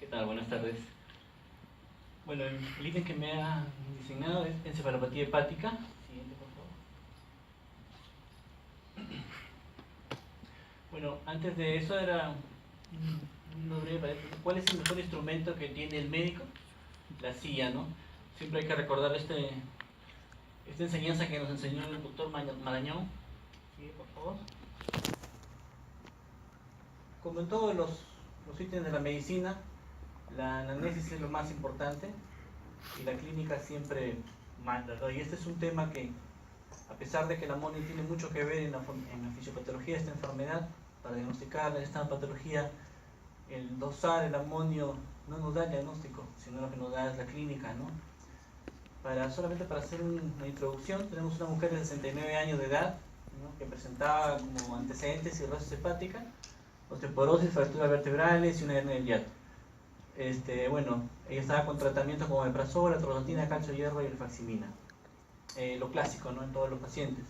¿Qué tal? Buenas tardes. Bueno, el ítem que me ha diseñado es encefalopatía hepática. Siguiente, por favor. Bueno, antes de eso era una breve paréntesis. ¿Cuál es el mejor instrumento que tiene el médico? La silla, ¿no? Siempre hay que recordar esta enseñanza que nos enseñó el doctor Marañón. Sigue, por favor. Como en todos los ítems de la medicina, la anamnesis es lo más importante y la clínica siempre manda, ¿no? Y este es un tema que, a pesar de que el amonio tiene mucho que ver en la fisiopatología de esta enfermedad, para diagnosticar esta patología, el dosar el amonio no nos da el diagnóstico, sino lo que nos da es la clínica, ¿no? Solamente para hacer una introducción, tenemos una mujer de 69 años de edad, ¿no?, que presentaba como antecedentes cirrosis hepática, osteoporosis, fracturas vertebrales y una hernia del hiato. Bueno, ella estaba con tratamiento como omeprazol, atroxatina, calcio, hierro y rifaximina. Lo clásico, ¿no?, en todos los pacientes,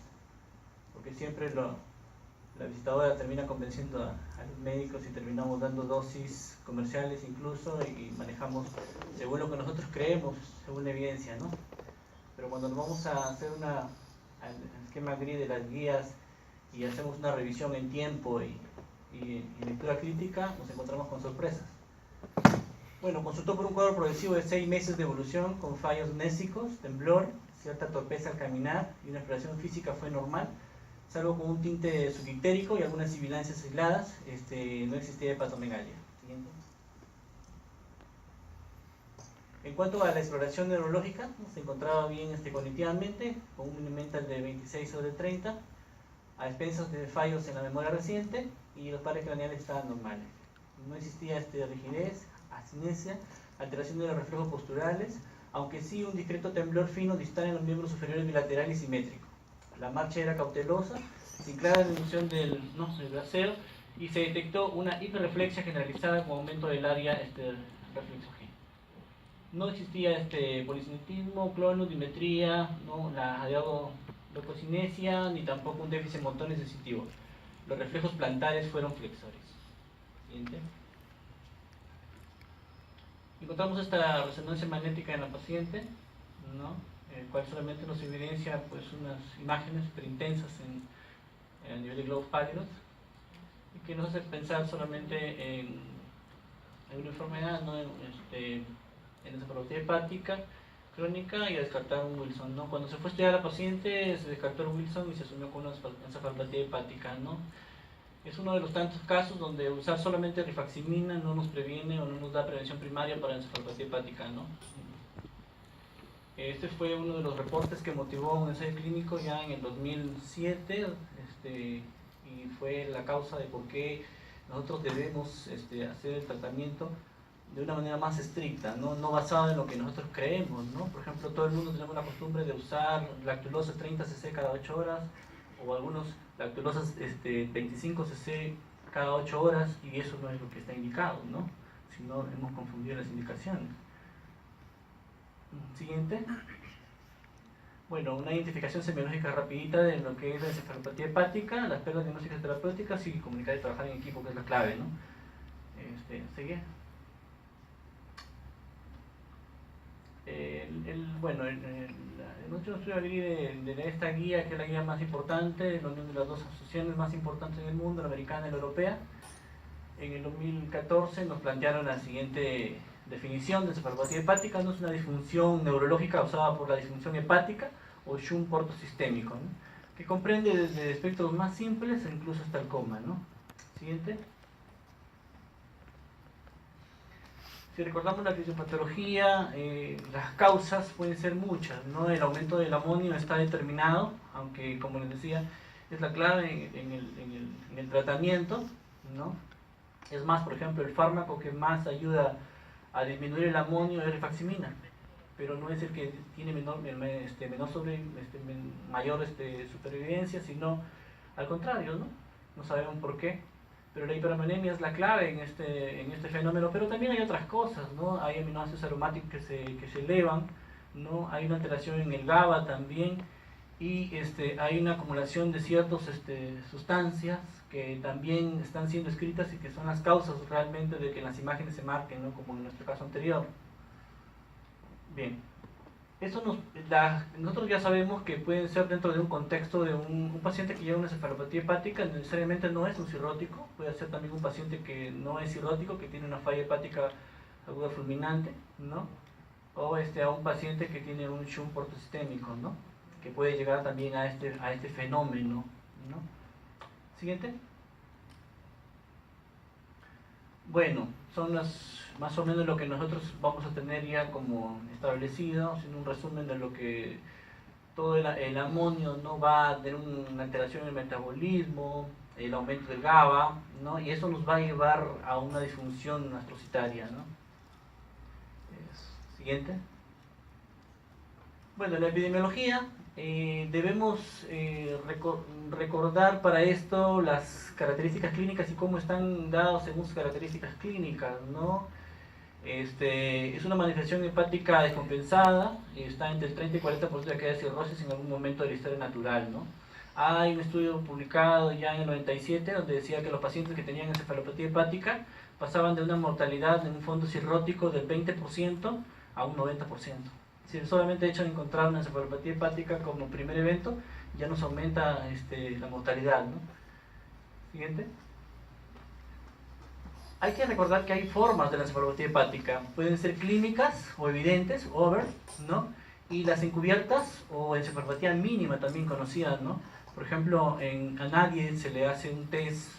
porque siempre la visitadora termina convenciendo a los médicos y terminamos dando dosis comerciales incluso y manejamos según lo que nosotros creemos, según la evidencia, ¿no? Pero cuando nos vamos a hacer al esquema gris de las guías y hacemos una revisión en tiempo y lectura crítica, nos encontramos con sorpresas. Bueno, consultó por un cuadro progresivo de 6 meses de evolución con fallos mnésicos, temblor, cierta torpeza al caminar y una exploración física fue normal, salvo con un tinte subictérico y algunas sibilancias aisladas. No existía hepatomegalia. Siguiente. En cuanto a la exploración neurológica, se encontraba bien cognitivamente, con un Minimental de 26/30, a expensas de fallos en la memoria reciente y los pares craneales estaban normales. No existía rigidez, ascinesia, alteración de los reflejos posturales, aunque sí un discreto temblor fino distal en los miembros superiores bilateral y simétrico. La marcha era cautelosa, sin clara disminución del braceo, y se detectó una hiperreflexia generalizada con aumento del área reflexogénica. No existía policinetismo, clonus, dimetría, ¿no?, la leucocinesia, ni tampoco un déficit motor ni sensitivo. Los reflejos plantares fueron flexores. Siguiente. Encontramos esta resonancia magnética en la paciente, ¿no?, el cual solamente nos evidencia pues unas imágenes súper intensas a nivel de globos pálidos y que nos hace pensar solamente en una enfermedad, ¿no?, en encefalopatía hepática crónica, y a descartar un Wilson, ¿no? Cuando se fue a estudiar a la paciente se descartó el Wilson y se asumió con una encefalopatía hepática, ¿no? Es uno de los tantos casos donde usar solamente rifaximina no nos previene o no nos da prevención primaria para encefalopatía hepática, ¿no? Este fue uno de los reportes que motivó un ensayo clínico ya en el 2007, y fue la causa de por qué nosotros debemos hacer el tratamiento de una manera más estricta, ¿no? No basada en lo que nosotros creemos, ¿no? Por ejemplo, todo el mundo tenemos la costumbre de usar lactulosa 30 cc cada 8 horas, o algunos lactulosas 25 cc cada 8 horas, y eso no es lo que está indicado, ¿no? Si no, hemos confundido las indicaciones. Siguiente. Bueno, una identificación semiológica rapidita de lo que es la encefalopatía hepática, las pérdidas diagnósticas terapéuticas y comunicar y trabajar en equipo, que es la clave, ¿no? Sigue. Bueno, el último estudio de esta guía, que es la guía más importante, la unión de las dos asociaciones más importantes en el mundo, la americana y la europea, en el 2014 nos plantearon la siguiente definición de encefalopatía hepática: no es una disfunción neurológica causada por la disfunción hepática o shunt portosistémico, ¿no?, que comprende desde espectros más simples e incluso hasta el coma, ¿no? Siguiente. Si recordamos la fisiopatología, las causas pueden ser muchas, ¿no? El aumento del amonio está determinado, aunque, como les decía, es la clave en el tratamiento, ¿no? Es más, por ejemplo, el fármaco que más ayuda a disminuir el amonio es rifaximina, pero no es el que tiene mayor supervivencia, sino al contrario, ¿no? No sabemos por qué, pero la hiperaminemia es la clave en este fenómeno. Pero también hay otras cosas, ¿no? Hay aminoácidos aromáticos que se elevan, ¿no? Hay una alteración en el GABA también, y hay una acumulación de ciertas sustancias que también están siendo escritas y que son las causas realmente de que las imágenes se marquen, ¿no? Como en nuestro caso anterior. Bien, nosotros ya sabemos que pueden ser dentro de un contexto de un paciente que lleva una encefalopatía hepática, necesariamente no es un cirrótico, puede ser también un paciente que no es cirrótico, que tiene una falla hepática aguda fulminante, ¿no? O a un paciente que tiene un shunt portosistémico, ¿no? Que puede llegar también a este fenómeno, ¿no? Siguiente. Bueno, son más o menos lo que nosotros vamos a tener ya como establecido, haciendo un resumen de lo que todo el amonio no va a tener una alteración en el metabolismo, el aumento del GABA, ¿no? Y eso nos va a llevar a una disfunción astrocitaria, ¿no? Siguiente. Bueno, la epidemiología, debemos recordar para esto las características clínicas y cómo están dados según sus características clínicas, ¿no? Es una manifestación hepática descompensada, está entre el 30 y 40% de caída de cirrosis en algún momento de la historia natural, ¿no? Hay un estudio publicado ya en el 97 donde decía que los pacientes que tenían encefalopatía hepática pasaban de una mortalidad en un fondo cirrótico del 20% a un 90%. Si solamente el hecho de encontrar una encefalopatía hepática como primer evento ya nos aumenta la mortalidad, ¿no? Siguiente. Hay que recordar que hay formas de la encefalopatía hepática. Pueden ser clínicas o evidentes, ¿no? Y las encubiertas o encefalopatía mínima también conocida, ¿no? Por ejemplo, a nadie se le hace un test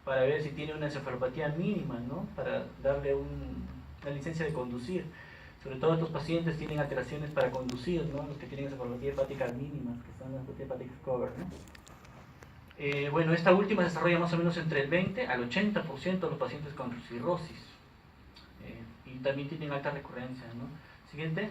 para ver si tiene una encefalopatía mínima, ¿no? Para darle una licencia de conducir. Sobre todo estos pacientes tienen alteraciones para conducir, ¿no? Los que tienen encefalopatía hepática mínima, que son las hepáticas cover, ¿no? Bueno, esta última se desarrolla más o menos entre el 20 al 80% de los pacientes con cirrosis. Y también tienen alta recurrencia, ¿no? Siguiente.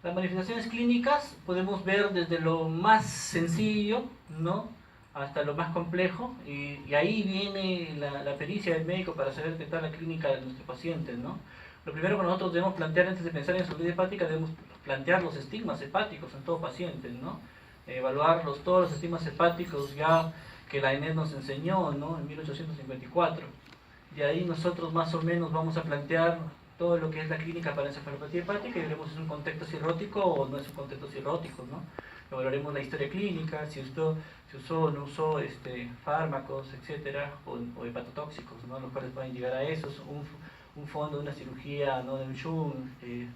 Las manifestaciones clínicas podemos ver desde lo más sencillo, ¿no? Hasta lo más complejo, y ahí viene la pericia del médico para saber detectar la clínica de nuestro paciente, ¿no? Lo primero que nosotros debemos plantear antes de pensar en salud hepática, debemos plantear los estigmas hepáticos en todo paciente, ¿no? Evaluar todos los estigmas hepáticos ya que la ENES nos enseñó, ¿no? En 1854. De ahí nosotros más o menos vamos a plantear todo lo que es la clínica para encefalopatía hepática y veremos si es un contexto cirrótico o no es un contexto cirrótico, ¿no? Evaluaremos la historia clínica, si usó o no usó fármacos, etcétera, o hepatotóxicos, ¿no? Los cuales pueden llegar a eso, un fondo de una cirugía, ¿no? De un shunt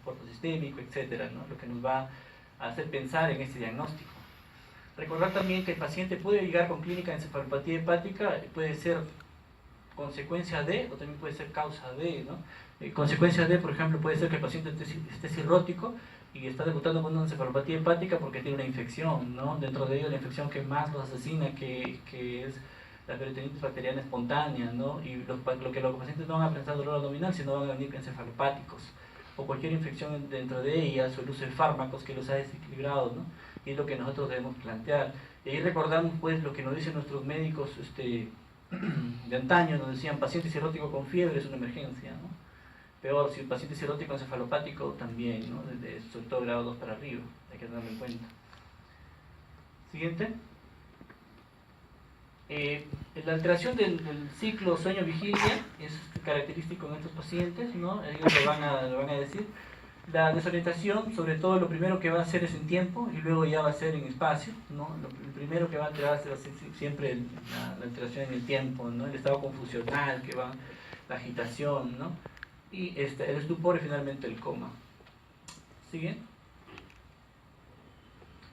portosistémico, etcétera, ¿no? Lo que nos va a hacer pensar en este diagnóstico. Recordar también que el paciente puede llegar con clínica de encefalopatía hepática, puede ser consecuencia de, o también puede ser causa de, ¿no? Consecuencia de, por ejemplo, puede ser que el paciente esté cirrótico y está debutando con una encefalopatía hepática porque tiene una infección, ¿no? Dentro de ello la infección que más los asesina, que es la peritonitis bacteriana espontánea, ¿no? Y lo que los pacientes no van a pensar dolor abdominal, sino van a venir encefalopáticos, o cualquier infección dentro de ellas, o el uso de fármacos que los ha desequilibrado, ¿no? Y es lo que nosotros debemos plantear. Y ahí recordamos pues lo que nos dicen nuestros médicos de antaño, nos decían paciente cirrótico con fiebre es una emergencia, ¿no? Peor, si el paciente cirrótico encefalopático también, ¿no? Desde sobre todo grado 2 para arriba, hay que tenerlo en cuenta. Siguiente. La alteración del ciclo sueño-vigilia es característico en estos pacientes, ¿no? Ellos lo van a decir. La desorientación, sobre todo lo primero que va a hacer es en tiempo y luego ya va a ser en espacio, ¿no? Lo primero que va a alterarse va a ser siempre la alteración en el tiempo, ¿no? El estado confusional, la agitación, ¿no? Y el estupor y finalmente el coma. ¿Sigue?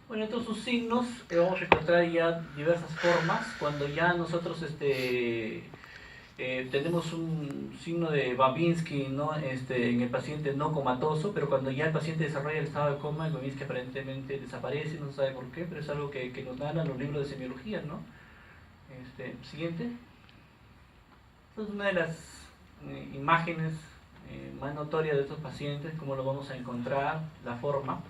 Bueno, estos sus signos vamos a encontrar ya diversas formas cuando ya nosotros tenemos un signo de Babinski, ¿no? En el paciente no comatoso, pero cuando ya el paciente desarrolla el estado de coma, el Babinski aparentemente desaparece, no se sabe por qué, pero es algo que nos dan los libros de semiología, ¿no? Siguiente. Esta es una de las imágenes más notorias de estos pacientes, cómo lo vamos a encontrar, la forma.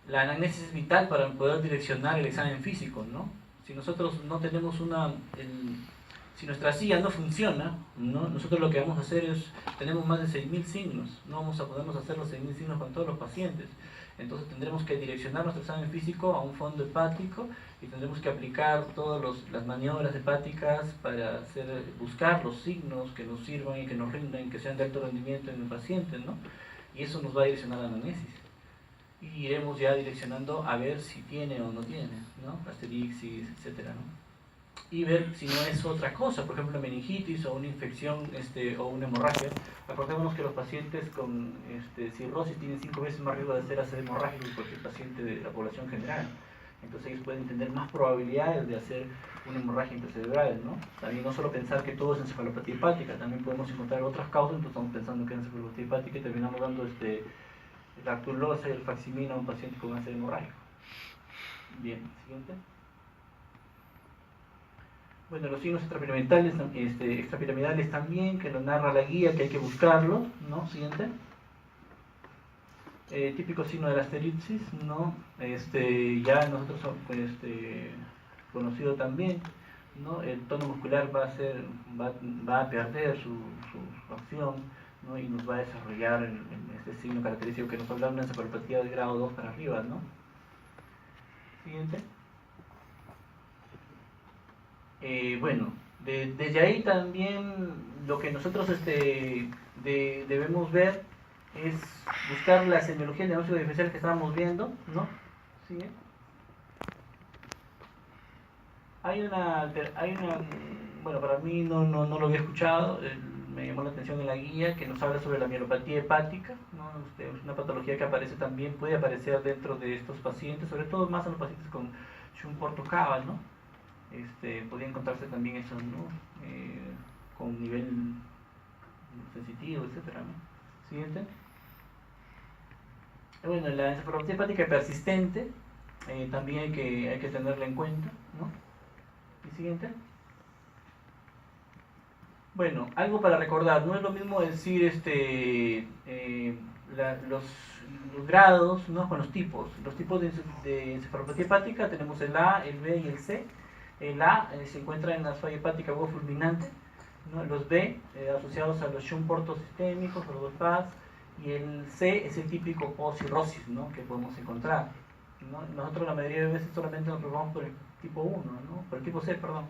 La anamnesis es vital para poder direccionar el examen físico, ¿no? Si nosotros no tenemos si nuestra silla no funciona, ¿no? Nosotros lo que vamos a hacer tenemos más de 6.000 signos, no vamos a poder hacer los 6.000 signos con todos los pacientes. Entonces tendremos que direccionar nuestro examen físico a un fondo hepático y tendremos que aplicar todas las maniobras hepáticas para buscar los signos que nos sirvan y que nos rindan, que sean de alto rendimiento en el paciente, ¿no? Y eso nos va a direccionar a la anamnesis. Y iremos ya direccionando a ver si tiene o no tiene, ¿no? Asterixis, etcétera, ¿no? Y ver si no es otra cosa, por ejemplo, meningitis o una infección o una hemorragia. Acordémonos que los pacientes con cirrosis tienen 5 veces más riesgo de hacer ácido hemorrágico que cualquier paciente de la población general. Entonces ellos pueden tener más probabilidades de hacer una hemorragia intracerebral, ¿no? También no solo pensar que todo es encefalopatía hepática, también podemos encontrar otras causas, entonces estamos pensando que es encefalopatía hepática y terminamos dando la actulosa y el faximina a un paciente con ácido hemorrágico. Bien, siguiente. Bueno, los signos extrapiramidales también, que lo narra la guía, que hay que buscarlo, ¿no? Siguiente. Típico signo de la asterixis, ¿no? Ya nosotros conocido también, ¿no? El tono muscular va a perder su acción, ¿no? Y nos va a desarrollar en este signo característico que nos habla de una encefalopatía de grado 2 para arriba, ¿no? Siguiente. Bueno, desde ahí también lo que nosotros debemos ver es buscar la semiología del diagnóstico diferencial que estábamos viendo, ¿no? ¿Sigue? Bueno, para mí no lo había escuchado, me llamó la atención en la guía que nos habla sobre la mielopatía hepática, ¿no? Es una patología que aparece también, puede aparecer dentro de estos pacientes, sobre todo más en los pacientes con Child-Purkinje, ¿no? Podría encontrarse también eso, ¿no? Con nivel sensitivo, etcétera, ¿no? Siguiente. Bueno, la encefalopatía hepática persistente también hay que tenerla en cuenta, ¿no? Y siguiente. Bueno, algo para recordar, no es lo mismo decir los grados, ¿no? Con los tipos. Los tipos de encefalopatía hepática tenemos el A, el B y el C. El A se encuentra en la falla hepática huevo fulminante, ¿no? Los B asociados a los shunt portosistémicos, los 2PAS, y el C es el típico post-cirrosis, ¿no? Que podemos encontrar, ¿no? Nosotros la mayoría de veces solamente nos preocupamos por el tipo 1, ¿no? Por el tipo C, perdón,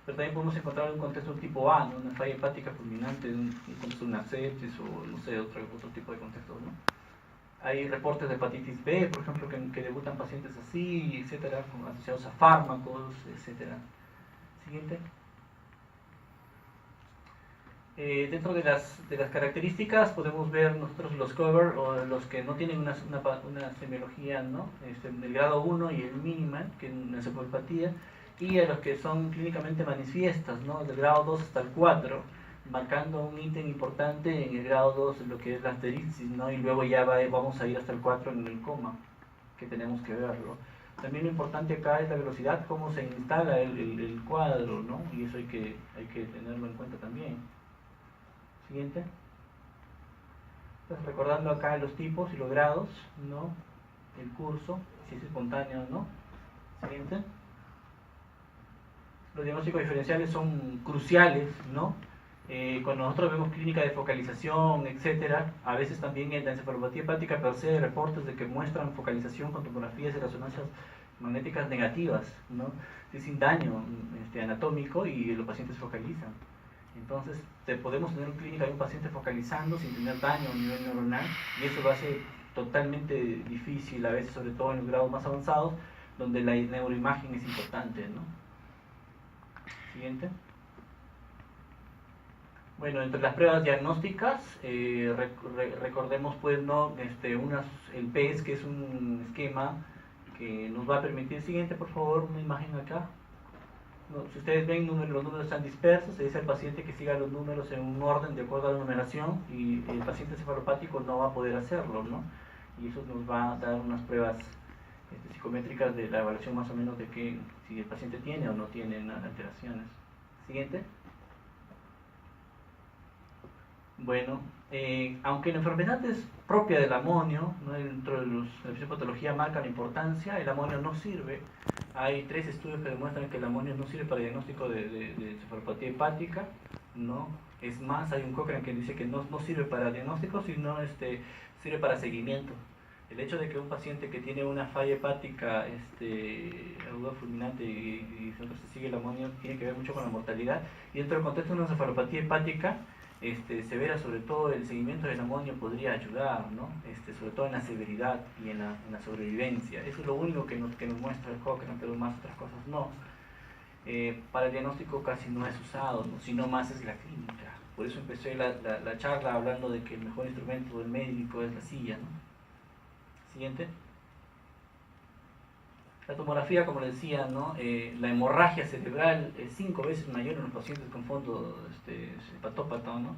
pero también podemos encontrar un contexto tipo A, ¿no? Una falla hepática fulminante, un contexto de una sepsis o no sé, otro tipo de contextos, ¿no? Hay reportes de hepatitis B, por ejemplo, que debutan pacientes así, etcétera, asociados a fármacos, etcétera. Siguiente. Dentro de las características podemos ver nosotros los cover o los que no tienen una semiología, ¿no? Del grado 1 y el minimal, que es una encefalopatía, y a los que son clínicamente manifiestas, ¿no? Del grado 2 hasta el 4, marcando un ítem importante en el grado 2, lo que es la asterixis, ¿no? Y luego ya vamos a ir hasta el 4 en el coma, que tenemos que verlo. También lo importante acá es la velocidad, cómo se instala el cuadro, ¿no? Y eso hay que tenerlo en cuenta también. Siguiente. Entonces, recordando acá los tipos y los grados, ¿no? El curso, si es espontáneo o no. Siguiente. Los diagnósticos diferenciales son cruciales, ¿no? Cuando nosotros vemos clínica de focalización, etcétera, a veces también en la encefalopatía hepática per se hay reportes de que muestran focalización con tomografías y resonancias magnéticas negativas, ¿no? Sin daño anatómico y los pacientes focalizan. Entonces, podemos tener una clínica de un paciente focalizando sin tener daño a nivel neuronal, y eso lo hace totalmente difícil, a veces, sobre todo en los grados más avanzados, donde la neuroimagen es importante, ¿no? Siguiente. Bueno, entre las pruebas diagnósticas, recordemos pues, ¿no? El PES, que es un esquema que nos va a permitir, siguiente por favor, una imagen acá. No, si ustedes ven, los números están dispersos, se dice al paciente que siga los números en un orden de acuerdo a la numeración, y el paciente encefalopático no va a poder hacerlo, ¿no? Y eso nos va a dar unas pruebas psicométricas de la evaluación más o menos de que si el paciente tiene o no tiene alteraciones. Siguiente. Bueno, aunque la enfermedad es propia del amonio, ¿no? Dentro de la fisiopatología marca la importancia, el amonio no sirve. Hay 3 estudios que demuestran que el amonio no sirve para el diagnóstico de encefalopatía hepática, ¿no? Es más, hay un Cochrane que dice que no sirve para diagnóstico, sino sirve para seguimiento. el hecho de que un paciente que tiene una falla hepática aguda fulminante y siempre se sigue el amonio tiene que ver mucho con la mortalidad, y dentro del contexto de una encefalopatía hepática severa, sobre todo el seguimiento del amonio podría ayudar, ¿no? Sobre todo en la severidad y en la sobrevivencia. Eso es lo único que nos muestra el Cochrane, pero más otras cosas no. Para el diagnóstico casi no es usado, ¿no? Sino más es la clínica. Por eso empecé la charla hablando de que el mejor instrumento del médico es la silla, ¿no? Siguiente. La tomografía, como les decía, ¿no? La hemorragia cerebral es 5 veces mayor en los pacientes con fondo hepatópata, ¿no?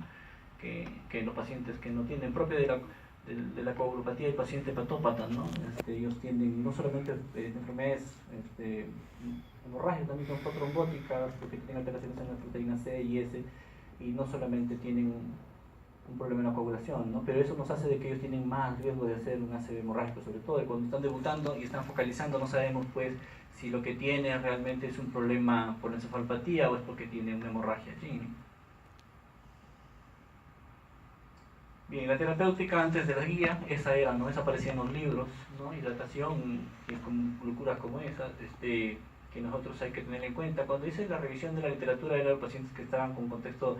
que en los pacientes que no tienen, propio de la coagulopatía del paciente hepatópata, ¿no? Ellos tienen no solamente enfermedades hemorragias, también son trombóticas, porque tienen alteraciones en la proteína C y S, y no solamente tienen un problema en la coagulación, ¿no? Pero eso nos hace de que ellos tienen más riesgo de hacer un ACV hemorrágico, sobre todo cuando están debutando y están focalizando, no sabemos pues si lo que tienen realmente es un problema por la encefalopatía o es porque tiene una hemorragia allí, ¿no? Bien, la terapéutica antes de la guía, esa era, ¿no? Esa aparecía en los libros, ¿no? Hidratación, con locuras como esa, que nosotros hay que tener en cuenta. Cuando hice la revisión de la literatura eran pacientes que estaban con contexto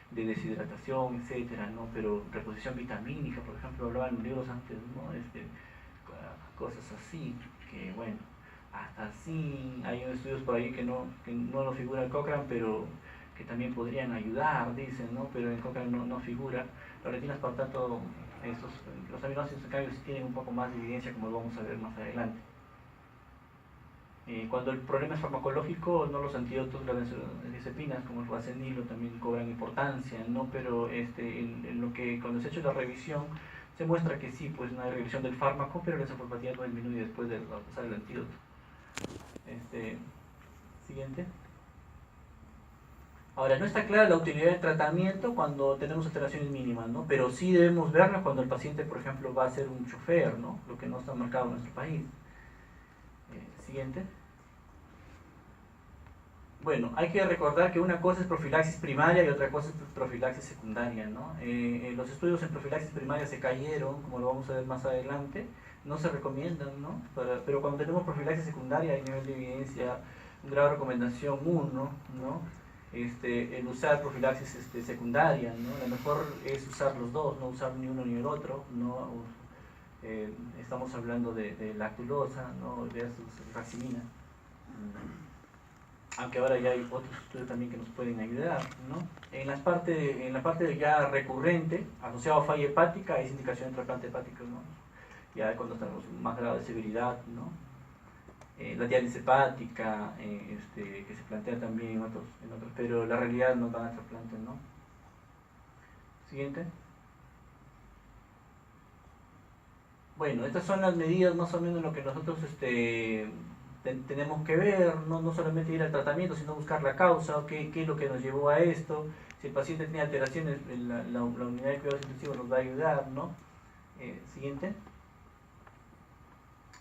de deshidratación, etcétera, ¿no? Pero reposición vitamínica, por ejemplo, hablaban en los libros antes, ¿no? Cosas así, que bueno, hasta así hay estudios por ahí que no lo figura el Cochrane, pero que también podrían ayudar, dicen, ¿no? Pero en Cochrane no figura. Las retinas, por tanto, los aminoácidos en cambio sí tienen un poco más de evidencia, como lo vamos a ver más adelante. Cuando el problema es farmacológico, no los antídotos, las benzodiazepinas como el ruacenilo también cobran importancia, ¿no? Pero en lo que cuando se ha hecho la revisión se muestra que sí, pues no hay regresión del fármaco, pero la encefalopatía no disminuye después de pasar el antídoto. Siguiente. Ahora, no está clara la utilidad del tratamiento cuando tenemos alteraciones mínimas, ¿no? Pero sí debemos verla cuando el paciente, por ejemplo, va a ser un chofer, ¿no? Lo que no está marcado en nuestro país. Siguiente. Bueno, hay que recordar que una cosa es profilaxis primaria y otra cosa es profilaxis secundaria, ¿no? Los estudios en profilaxis primaria se cayeron, como lo vamos a ver más adelante, no se recomiendan, ¿no? Pero cuando tenemos profilaxis secundaria hay nivel de evidencia, un grado de recomendación 1, ¿no? El usar profilaxis secundaria, ¿no? Lo mejor es usar los dos, no usar ni uno ni el otro, ¿no? Estamos hablando de lactulosa, ¿no? Versus racimina. Aunque ahora ya hay otros estudios también que nos pueden ayudar, ¿no? En la parte ya recurrente, asociado a falla hepática, es indicación de trasplante hepático, ¿no? Ya cuando estamos en más grado de severidad, ¿no? La diálisis hepática, que se plantea también en otros, pero la realidad no dan a trasplante, ¿no? Siguiente. Bueno, estas son las medidas más o menos lo que nosotros tenemos que ver, no solamente ir al tratamiento, sino buscar la causa, qué es lo que nos llevó a esto. Si el paciente tiene alteraciones, la unidad de cuidados intensivos nos va a ayudar, ¿no? Siguiente.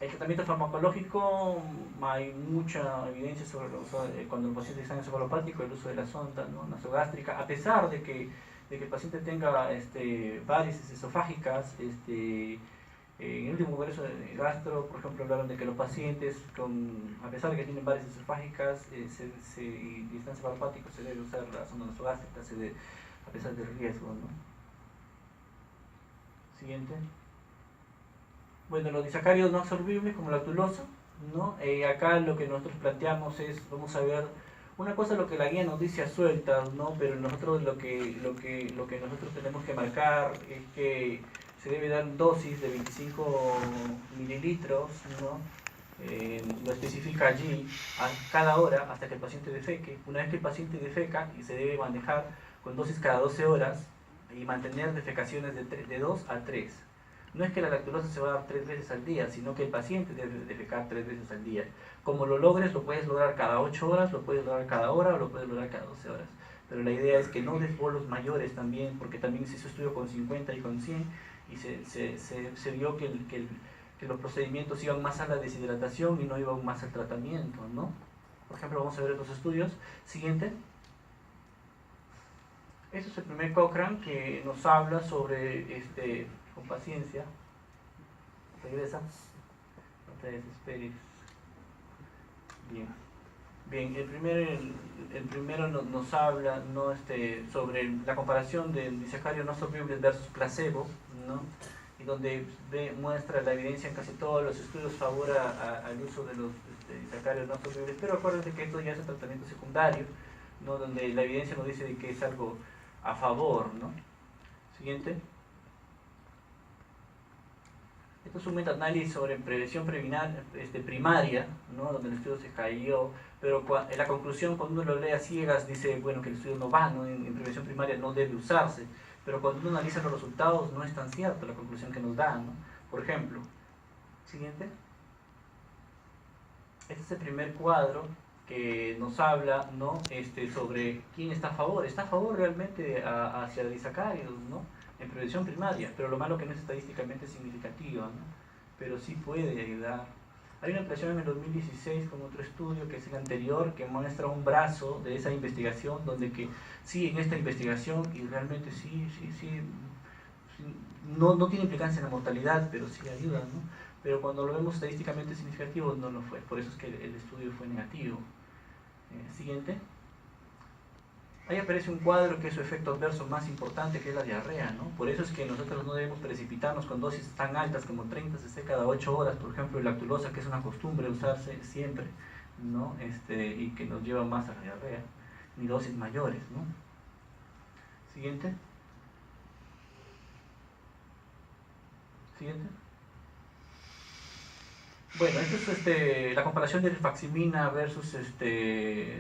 El tratamiento farmacológico, hay mucha evidencia sobre cuando el paciente está en encefalopático, el uso de la sonda, ¿no? Nasogástrica, a pesar de que el paciente tenga varices esofágicas, en el último congreso de gastro, por ejemplo, hablaron de que los pacientes, a pesar de que tienen varices esofágicas y están encefalopáticos, se debe usar la sonda nasogástrica, a pesar del riesgo, ¿no? Siguiente. Bueno, los disacáridos no absorbibles como la lactulosa, ¿no? Acá lo que nosotros planteamos es, vamos a ver, una cosa es lo que la guía nos dice a sueltas, ¿no? Pero nosotros lo que nosotros tenemos que marcar es que se debe dar dosis de 25 mililitros, ¿no? Lo especifica allí a cada hora hasta que el paciente defeque. Una vez que el paciente defeca, y se debe manejar con dosis cada 12 horas y mantener defecaciones de 2 a 3. No es que la lactulosa se va a dar 3 veces al día, sino que el paciente debe defecar 3 veces al día. Como lo logres, lo puedes lograr cada 8 horas, lo puedes lograr cada hora o lo puedes lograr cada 12 horas. Pero la idea es que no des bolos mayores también, porque también se hizo estudio con 50 y con 100 y se vio que los procedimientos iban más a la deshidratación y no iban más al tratamiento, ¿no? Por ejemplo, vamos a ver los estudios. Siguiente. Este es el primer Cochrane que nos habla sobre, con paciencia, Regresa. No te desesperes. Bien. Bien, el primero nos habla, ¿no? Sobre la comparación de disacáridos no absorbibles versus placebo, ¿no? Y donde muestra la evidencia en casi todos los estudios favor al uso de los disacáridos no absorbibles, pero acuérdense que esto ya es un tratamiento secundario, ¿no? Donde la evidencia nos dice que es algo a favor, ¿no? Siguiente. Esto es un metaanálisis sobre prevención primaria, ¿no? Donde el estudio se cayó, pero en la conclusión, cuando uno lo lee a ciegas, dice bueno, que el estudio no va, ¿no? En prevención primaria no debe usarse, pero cuando uno analiza los resultados no es tan cierto la conclusión que nos da, ¿no? Por ejemplo, siguiente. Este es el primer cuadro que nos habla, ¿no? Sobre quién está a favor. Está a favor realmente hacia disacáridos, ¿no? En prevención primaria, pero lo malo que no es estadísticamente significativa, ¿no? Pero sí puede ayudar. Hay una ampliación en el 2016 con otro estudio que es el anterior, que muestra un brazo de esa investigación, donde que sí, en esta investigación, y realmente sí, no tiene implicancia en la mortalidad, pero sí ayuda, ¿no? Pero cuando lo vemos estadísticamente significativo no lo fue, por eso es que el estudio fue negativo. Siguiente. Ahí aparece un cuadro que es su efecto adverso más importante, que es la diarrea, ¿no? Por eso es que nosotros no debemos precipitarnos con dosis tan altas como 30 cc cada 8 horas, por ejemplo, la lactulosa, que es una costumbre usarse siempre, ¿no? Y que nos lleva más a la diarrea, ni dosis mayores, ¿no? Siguiente. Siguiente. Bueno, esto es la comparación de rifaximina versus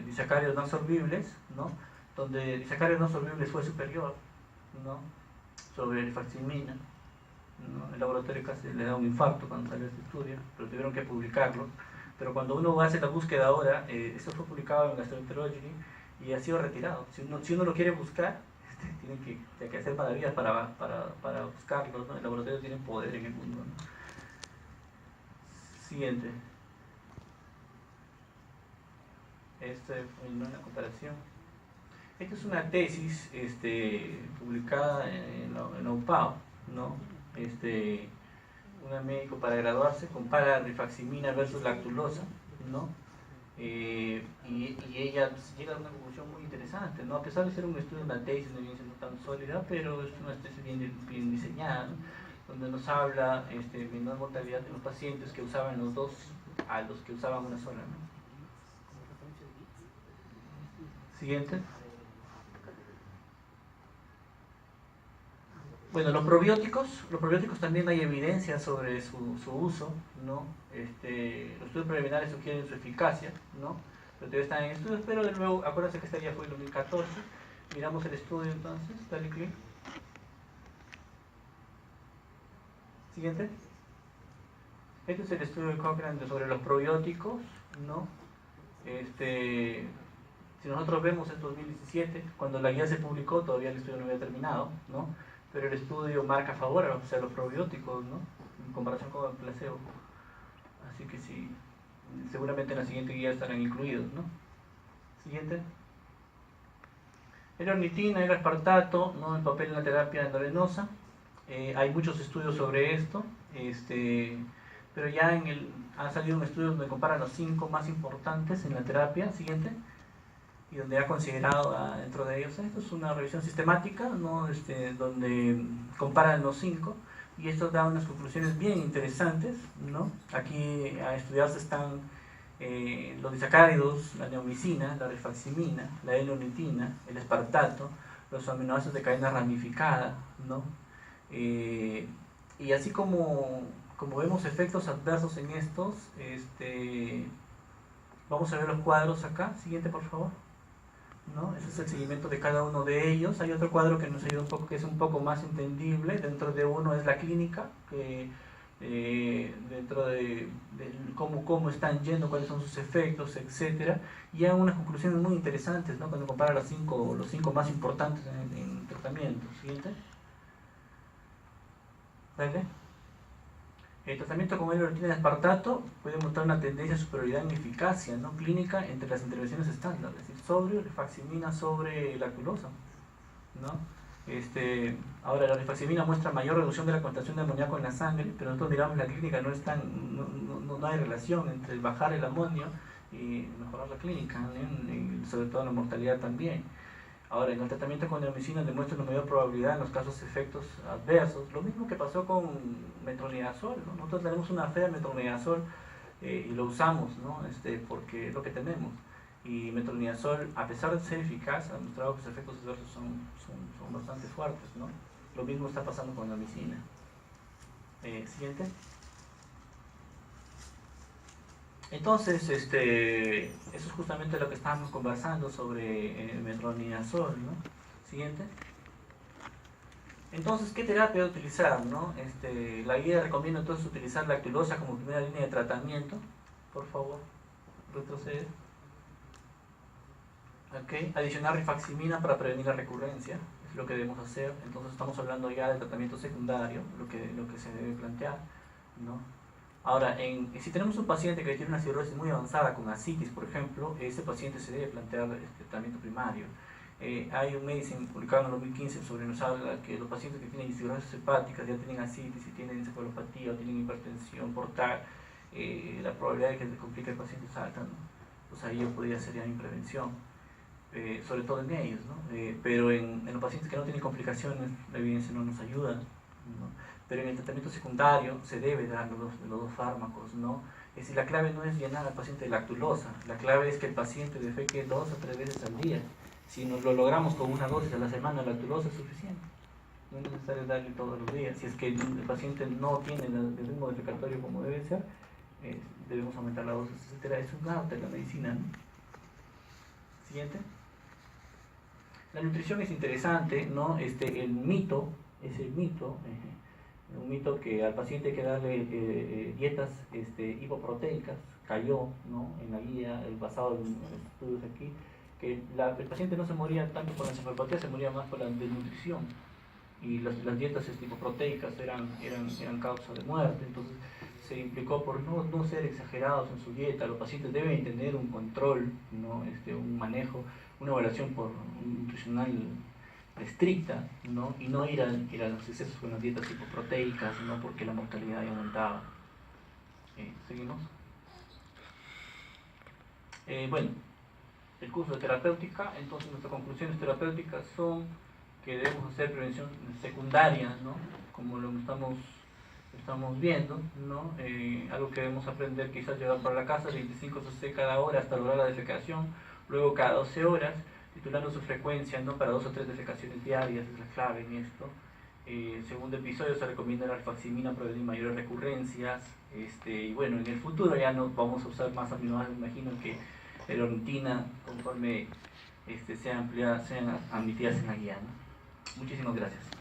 disacáridos no absorbibles, ¿no? Donde disacáridos no absorbibles fue superior, ¿no? Sobre rifaximina, ¿no? El laboratorio casi le da un infarto cuando salió este estudio, pero tuvieron que publicarlo. Pero cuando uno hace la búsqueda ahora, esto fue publicado en Gastroenterology y ha sido retirado. Si uno lo quiere buscar, tiene que hacer maravillas para buscarlo, ¿no? El laboratorio tiene poder en el mundo, ¿no? Siguiente. Esta fue una comparación. Esta es una tesis publicada en la UPAO, ¿no? Un médico para graduarse compara rifaximina versus lactulosa, ¿no? Y ella llega a una conclusión muy interesante, ¿no? A pesar de ser un estudio, una tesis no viene siendo tan sólida, pero es una tesis bien diseñada, ¿no? Donde nos habla menor mortalidad en los pacientes que usaban los dos a los que usaban una sola, ¿no? Siguiente. Bueno, los probióticos también hay evidencia sobre su uso, ¿no? Los estudios preliminares sugieren su eficacia, ¿no? Pero todavía están en estudios, pero de nuevo, acuérdense que esta ya fue en 2014. Miramos el estudio entonces, dale clic. Siguiente. Este es el estudio de Cochrane sobre los probióticos, ¿no? Si nosotros vemos en 2017, cuando la guía se publicó, todavía el estudio no había terminado, ¿no? Pero el estudio marca a favor a los probióticos, ¿no? En comparación con el placebo. Así que sí, seguramente en la siguiente guía estarán incluidos, ¿no? Siguiente. El ornitina, el aspartato, ¿no? El papel en la terapia endovenosa. Hay muchos estudios sobre esto, pero ya han salido un estudio donde comparan los 5 más importantes en la terapia. Siguiente. Y donde ha considerado dentro de ellos, esto es una revisión sistemática, ¿no? Donde comparan los 5 y esto da unas conclusiones bien interesantes, ¿no? Aquí a estudiarse están los disacáridos, la neomicina, la rifaximina, la L-ornitina, el aspartato, los aminoácidos de cadena ramificada, ¿no? Y así como vemos efectos adversos en estos, vamos a ver los cuadros acá. Siguiente, por favor. ¿No? Ese es el seguimiento de cada uno de ellos. Hay otro cuadro que nos ayuda un poco, que es un poco más entendible. Dentro de uno es la clínica, que dentro de cómo están yendo, cuáles son sus efectos, etcétera. Y hay unas conclusiones muy interesantes, ¿no? Cuando compara los cinco más importantes en tratamiento. Siguiente. ¿Vale? El tratamiento con L-ornitina y aspartato puede mostrar una tendencia de superioridad en eficacia, ¿no? Clínica entre las intervenciones estándar, es decir, sobre rifaximina sobre lactulosa, ¿no? Ahora, la rifaximirina muestra mayor reducción de la concentración de amoníaco en la sangre, pero nosotros miramos la clínica, no hay relación entre bajar el amonio y mejorar la clínica, ¿no? Y sobre todo la mortalidad también. Ahora, en el tratamiento con neomicina demuestra una mayor probabilidad en los casos de efectos adversos. Lo mismo que pasó con metronidazol, ¿no? Nosotros tenemos una fe de metronidazol y lo usamos, ¿no? Porque es lo que tenemos. Y metronidazol, a pesar de ser eficaz, ha demostrado que sus efectos adversos son bastante fuertes, ¿no? Lo mismo está pasando con la neomicina. Siguiente. Entonces, eso es justamente lo que estábamos conversando sobre metronidazol, ¿no? Siguiente. Entonces, ¿qué terapia utilizar, no? La guía recomienda entonces utilizar lactulosa como primera línea de tratamiento. Por favor, retrocede. Okay. Adicionar rifaximina para prevenir la recurrencia, es lo que debemos hacer. Entonces estamos hablando ya de tratamiento secundario, lo que se debe plantear, ¿no? Ahora, si tenemos un paciente que tiene una cirrosis muy avanzada con ascitis, por ejemplo, ese paciente se debe plantear tratamiento primario. Hay un medicine publicado en el 2015 sobre nos habla que los pacientes que tienen cirrosis hepáticas ya tienen ascitis y tienen encefalopatía o tienen hipertensión portal, la probabilidad de que se complique el paciente es alta, ¿no? Pues ahí yo podría ser ya mi prevención, sobre todo en ellos, ¿no? Pero en los pacientes que no tienen complicaciones, la evidencia no nos ayuda, ¿no? Pero en el tratamiento secundario se debe dar los dos fármacos, ¿no? Es decir, la clave no es llenar al paciente de lactulosa, la clave es que el paciente defeque 2 o 3 veces al día. Si nos lo logramos con una dosis a la semana, la lactulosa es suficiente. No es necesario darle todos los días. Si es que el paciente no tiene el ritmo defecatorio como debe ser, debemos aumentar la dosis, etc. Es un arte de la medicina, ¿no? Siguiente. La nutrición es interesante, ¿no? El mito, es el mito, un mito que al paciente hay que darle dietas hipoproteicas, cayó, ¿no? En la guía, basado en estudios aquí, que el paciente no se moría tanto por la encefalopatía, se moría más por la desnutrición. Y las dietas hipoproteicas eran causa de muerte, entonces se implicó por no ser exagerados en su dieta. Los pacientes deben tener un control, ¿no? Un manejo, una evaluación nutricional estricta, ¿no? Y no ir a los excesos con las dietas hipoproteicas, ¿no? Porque la mortalidad aumentaba. ¿Seguimos? Bueno, el curso de terapéutica, entonces nuestras conclusiones terapéuticas son que debemos hacer prevención secundaria, ¿no? Como lo estamos viendo, ¿no? Algo que debemos aprender, quizás llevar para la casa, 25 cc cada hora hasta lograr la defecación, luego cada 12 horas, titulando su frecuencia, ¿no? Para 2 o 3 defecaciones diarias, es la clave en esto. Segundo episodio, se recomienda la rifaximina para prevenir mayores recurrencias, y bueno, en el futuro ya no vamos a usar más aminoácidos, me imagino que la ornitina, conforme sean admitidas en la guía, ¿no? Muchísimas gracias.